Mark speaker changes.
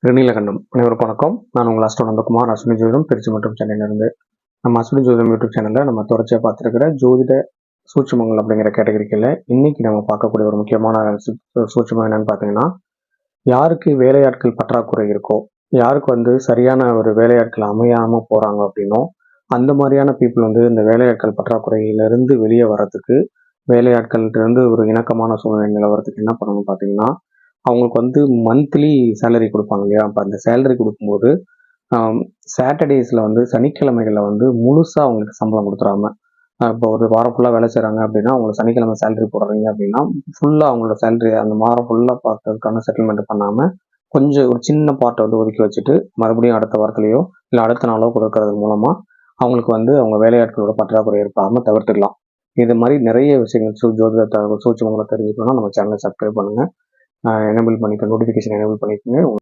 Speaker 1: திருநீலகண்டம் அனைவருக்கும் வணக்கம். நான் உங்கள் அஸ்ட்ரோ நந்தகுமார், அஸ்வினி ஜோதிடம் திருச்சி மற்றும் சென்னையிலிருந்து. நம்ம அஸ்வினி ஜோதிடம் யூடியூப் சேனலில் நம்ம தொடர்ச்சியாக பார்த்துருக்கிற ஜோதிட சூட்சுமங்கள் அப்படிங்கிற கேட்டகரிக்கில் இன்னைக்கு நம்ம பார்க்கக்கூடிய ஒரு முக்கியமான சூட்சுமம் என்னன்னு பார்த்தீங்கன்னா, யாருக்கு வேலையாட்கள் பற்றாக்குறை இருக்கோ, யாருக்கு சரியான ஒரு வேலையாட்கள் அமையாமல் போகிறாங்க அப்படின்னோ, அந்த மாதிரியான பீப்புள் இந்த வேலையாட்கள் பற்றாக்குறையிலிருந்து வெளியே வர்றதுக்கு, வேலையாட்கள்கிட்ட ஒரு இணக்கமான சூழ்நிலை நிலவரத்துக்கு என்ன பண்ணணும்னு பார்த்தீங்கன்னா, அவங்களுக்கு மந்த்லி சேலரி கொடுப்பாங்க இல்லையா? அப்போ அந்த சேலரி கொடுக்கும்போது சாட்டர்டேஸில் சனிக்கிழமைகளில் முழுசாக அவங்களுக்கு சம்பளம் கொடுத்துடாம, இப்போ ஒரு வாரம் ஃபுல்லாக வேலை செய்கிறாங்க அப்படின்னா, அவங்களுக்கு சனிக்கிழமை சேலரி போடுறீங்க அப்படின்னா, ஃபுல்லாக அவங்களோட சேலரி அந்த வாரம் ஃபுல்லாக பார்க்கறதுக்கான செட்டில்மெண்ட் பண்ணாமல், கொஞ்சம் ஒரு சின்ன பார்ட்டை ஒதுக்கி வச்சுட்டு, மறுபடியும் அடுத்த வாரத்துலையோ இல்லை அடுத்த நாளோ கொடுக்கறது மூலமாக அவங்களுக்கு அவங்க வேலையாட்களோட பற்றாக்குறை ஏற்படாமல் தவிர்த்துக்கலாம். இது மாதிரி நிறைய விஷயங்கள் ஜோதிட சூட்சுமங்களை தெரிஞ்சுக்கணும்னா நம்ம சேனலை சப்ஸ்கிரைப் பண்ணுங்கள், எனேபிள் பண்ணிக்க, நோட்டிஃபிகேஷன் எனேபிள் பண்ணிக்கோங்க.